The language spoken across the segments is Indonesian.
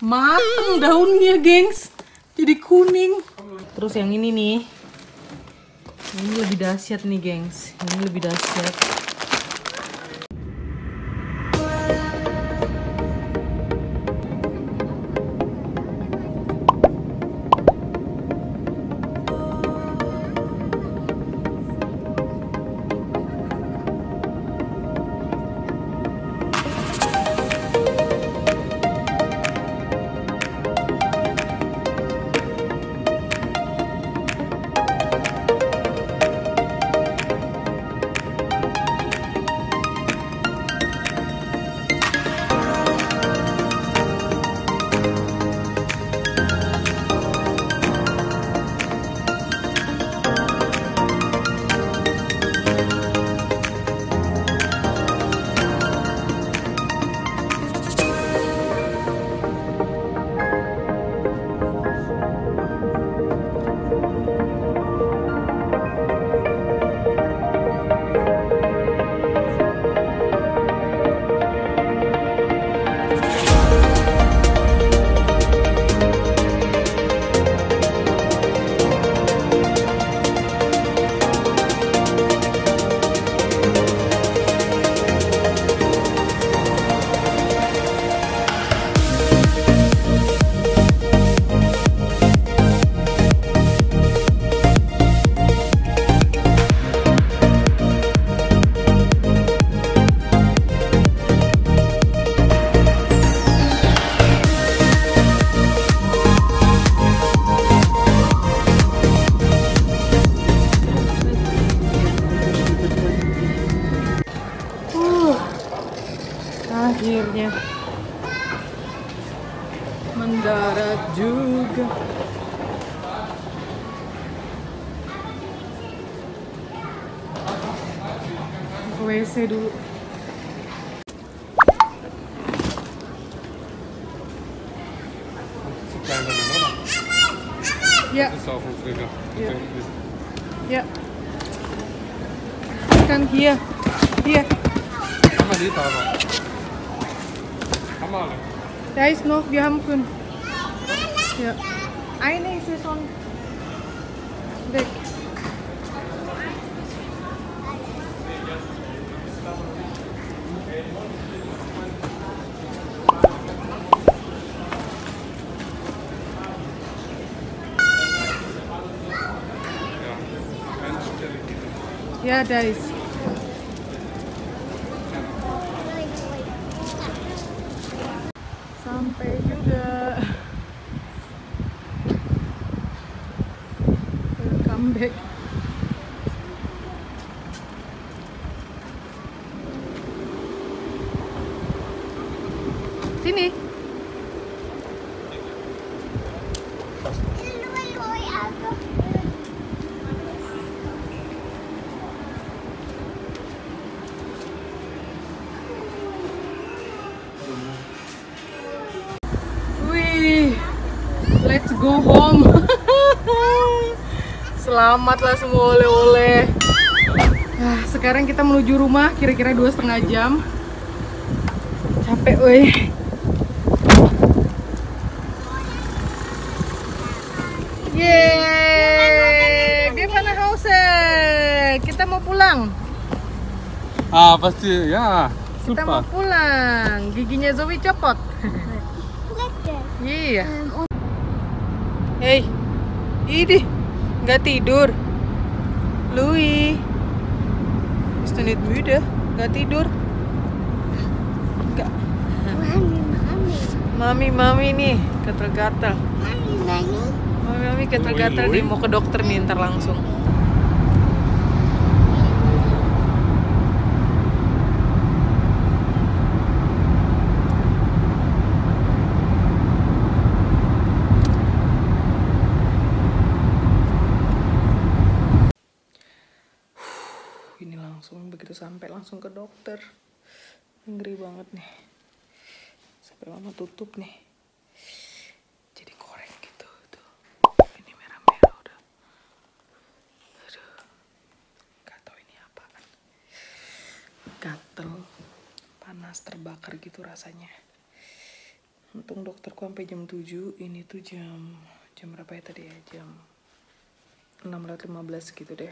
Mateng daunnya, gengs. Jadi kuning. Terus yang ini nih. Ini lebih dahsyat nih, gengs. Ini lebih dahsyat. Akhirnya mendarat juga. Ke WC dulu. Ja. Das ist auch ein Träger. Ja. Ja. Kan hier. Hier. Haben wir die Farbe? Haben wir alle. Da ist noch, wir haben 5. Ja. Eine ist schon weg. Ja, da ist. Sampai juga. Welcome back. Sini. Let's go home. Selamatlah semua oleh-oleh. Sekarang kita menuju rumah kira-kira 2,5 jam. Capek, weh. Yeay, wir fahren nach Hause. Kita mau pulang. Ah, pasti ya. Kita mau Super. pulang. Giginya Zoe copot. Iya. Hei, ini nggak tidur. Louis, ist du nicht müde? Nggak tidur? Nggak. Mami nih, gatel-gatel. Mami gatel-gatel nih, mau ke dokter nih ntar langsung. Ini langsung begitu sampai langsung ke dokter. Ngeri banget nih. Sampai mama tutup nih. Jadi korek gitu tuh. Ini merah-merah udah. Aduh. Gak tau ini apaan. Gatel, panas, terbakar gitu rasanya. Untung dokterku sampai jam 7. Ini tuh jam berapa ya tadi ya? Jam 6:15 gitu deh.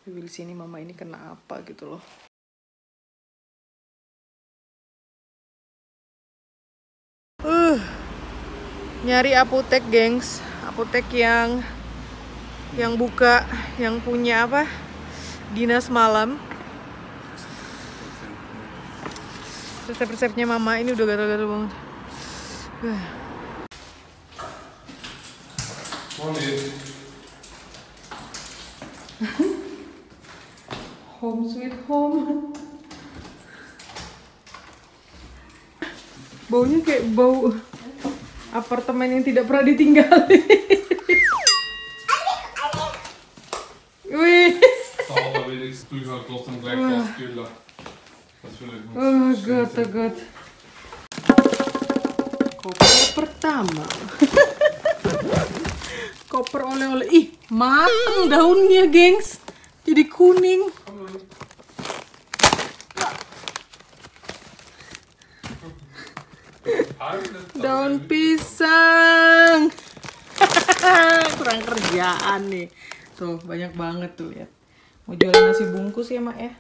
Di sini mama ini kena apa gitu loh. Nyari apotek, gengs. Apotek yang buka, yang punya apa? Dinas malam. Resep-resepnya mama ini udah gatal-gatal banget. Home sweet home. Baunya kayak bau apartemen yang tidak pernah ditinggali. Wih. Oh god. Koper pertama. Koper oleh-oleh. Ih, mateng daunnya, gengs. Jadi kuning. Daun pisang. Kurang kerjaan nih. Tuh, banyak banget tuh, lihat. Mau jual nasi bungkus ya, Mak ya?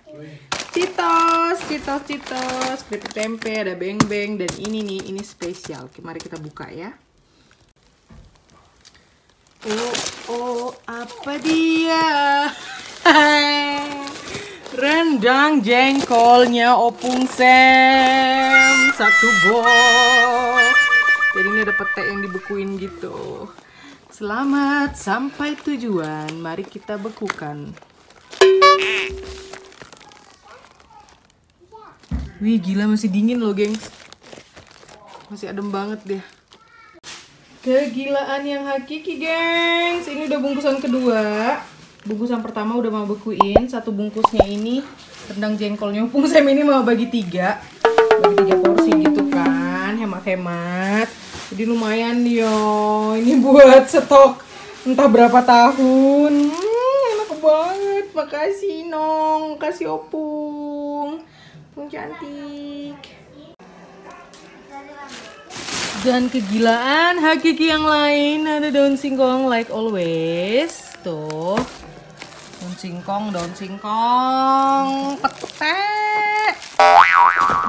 Citos. Keripik tempe, ada beng-beng, dan ini nih, ini spesial. Oke, mari kita buka ya. Oh, apa dia? Rendang jengkolnya Opung Sam. 1 box. Jadi ini ada pete yang dibekuin gitu. Selamat sampai tujuan. Mari kita bekukan. Wih, gila, masih dingin loh, gengs. Masih adem banget deh. Kegilaan yang hakiki, gengs. Ini udah bungkusan kedua. Bungkusan pertama udah mau bekuin. 1 bungkusnya ini rendang jengkolnya Opung Sam ini mau bagi 3. Bagi 3 porsi gitu kan. Hemat-hemat. Jadi lumayan yo. Ini buat stok entah berapa tahun. Enak banget. Makasih Nong. Makasih Opung. Opung cantik. Dan kegilaan hakiki yang lain, ada daun singkong like always. Tuh. Daun singkong. Pete.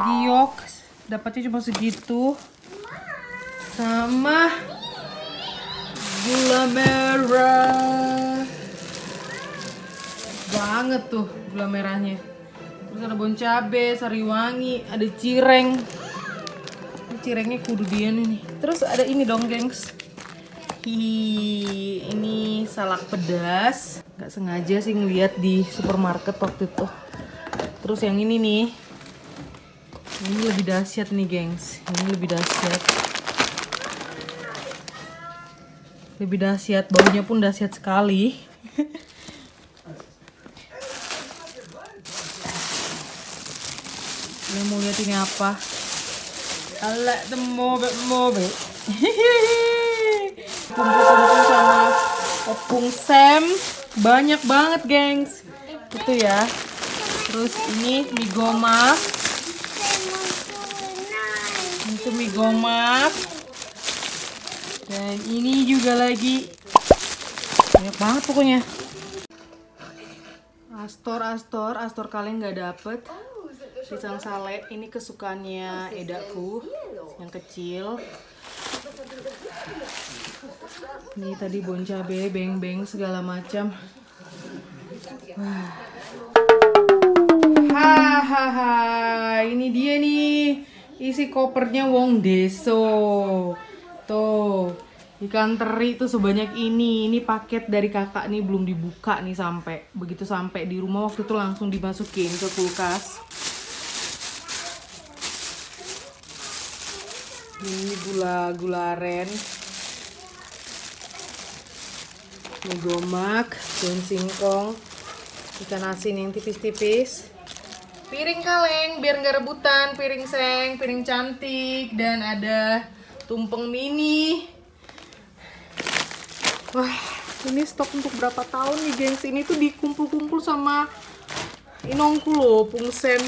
Giok. Dapatnya cuma segitu. Sama gula merah. Banget tuh gula merahnya. Terus ada bon cabe, sariwangi, ada cireng. Cirengnya kudu dia nih. Terus ada ini dong, gengs. Ini salak pedas. Gak sengaja sih ngeliat di supermarket waktu itu. Terus yang ini nih. Ini lebih dahsyat nih, gengs. Ini lebih dahsyat. Lebih dahsyat. Baunya pun dahsyat sekali. Kalian mau lihat ini apa? Alek mobe. Kumpul-kumpul sama Opung Sam. Banyak banget, gengs. Itu ya. Terus ini mie gomak. Itu mie gomak. Dan ini juga lagi. Banyak banget pokoknya. Astor kalian nggak dapet. Pisang sale ini kesukaannya Edaku yang kecil. Ini tadi bon cabe, beng-beng segala macam. Hahaha, ini dia nih isi kopernya wong deso. Tuh, ikan teri tuh sebanyak ini. Ini paket dari kakak nih belum dibuka nih sampai. Begitu sampai di rumah waktu itu langsung dimasukin ke kulkas. Ini gula aren, mie gomak, daun singkong, ikan asin yang tipis-tipis, piring kaleng biar nggak rebutan, piring seng, piring cantik, dan ada tumpeng mini. Wah, ini stok untuk berapa tahun nih, gengs. Ini tuh dikumpul-kumpul sama inongku loh, Opung Sam.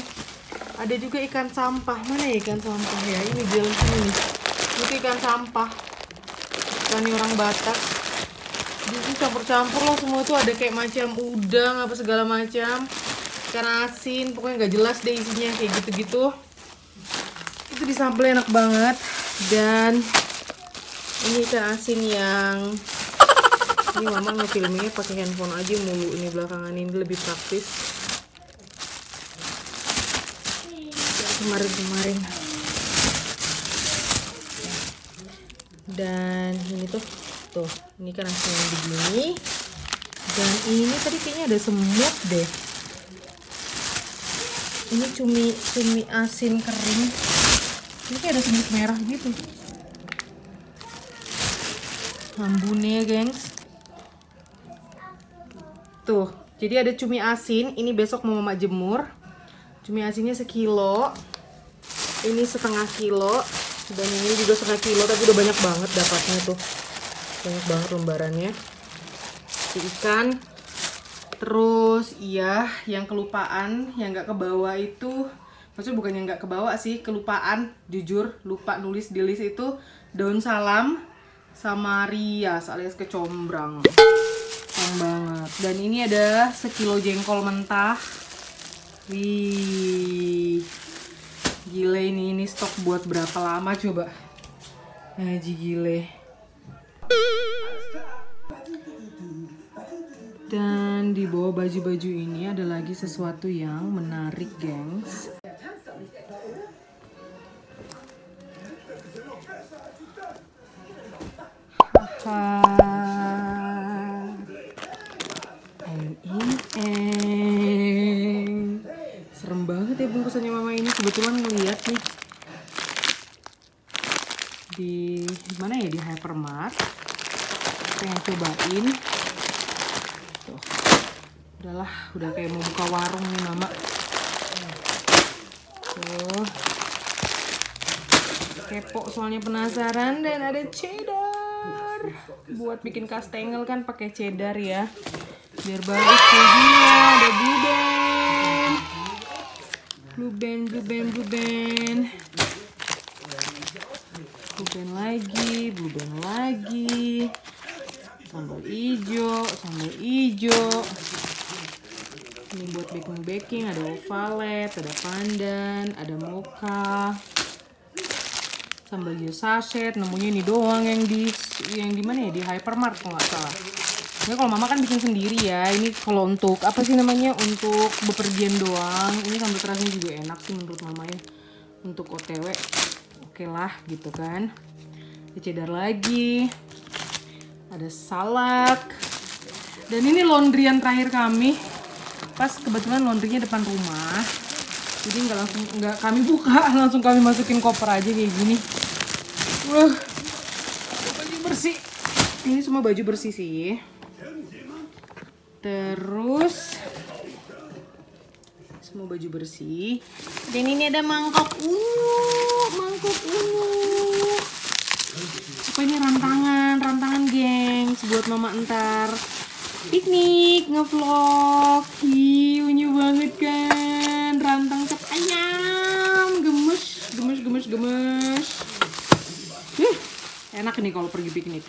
Ada juga ikan sampah. Mana ya ikan sampah ya? Ini di dalam sini nih. Itu ikan sampah. Ikan orang Batak. Jadi campur-campur lah semua tuh, ada kayak macam udang apa segala macam. Ikan asin, pokoknya nggak jelas deh isinya kayak gitu-gitu. Itu di sambal enak banget. Dan ini ikan asin yang ini mama ngefilmnya pakai handphone aja mulu ini belakangan ini, lebih praktis. Kemarin. Dan ini tuh ini kan asin yang begini. Dan ini tadi kayaknya ada semut deh. Ini cumi asin kering. Ini kayak ada semut merah gitu. Ambune, gengs. Tuh, jadi ada cumi asin. Ini besok mau mama jemur. Cumi asinnya 1 kilo. Ini setengah kilo. Dan ini juga setengah kilo, tapi udah banyak banget dapatnya tuh. Banyak banget lembarannya. Si ikan. Terus iya, yang kelupaan, yang nggak kebawa itu, maksudnya bukan yang nggak kebawa sih, kelupaan, jujur lupa nulis di list itu daun salam sama rias alias kecombrang. Sayang banget. Dan ini ada 1 kilo jengkol mentah. Wih, gile ini stok buat berapa lama coba? Haji gile. Dan di bawah baju-baju ini ada lagi sesuatu yang menarik, gengs. Serem banget ya bungkusannya mama ini. Kebetulan ngeliat nih di mana ya, di Hypermart. Pengen cobain. Tuh. Udahlah, udah kayak mau buka warung nih mama. Tuh. Kepo soalnya penasaran. Dan ada cheddar. Buat bikin kastengel kan pakai cheddar ya. Biar bagus kayak gini. Ada blue band lagi, sambal hijau. Ini buat baking, ada ovalet, ada pandan, ada mocha, sambal hijau sachet. Nemunya ini doang yang di mana ya, di Hypermart kalau nggak salah. Ini kalau mama kan bikin sendiri ya. Ini kalau untuk apa sih namanya, untuk bepergian doang. Ini sambal terasnya juga enak sih menurut mama ya. Untuk OTW oke lah gitu kan. Ada cheddar lagi. Ada salak. Dan ini laundryan terakhir kami. Pas kebetulan laundrynya depan rumah. Jadi nggak kami buka, langsung kami masukin koper aja kayak gini. Baju bersih. Ini semua baju bersih sih. Terus semua baju bersih. Dan ini ada mangkok ungu. Apa ini rantangan gengs, buat mama ntar piknik, ngevlog. Ih, unyu banget kan. Rantang cap ayam, gemes. Enak nih kalau pergi piknik.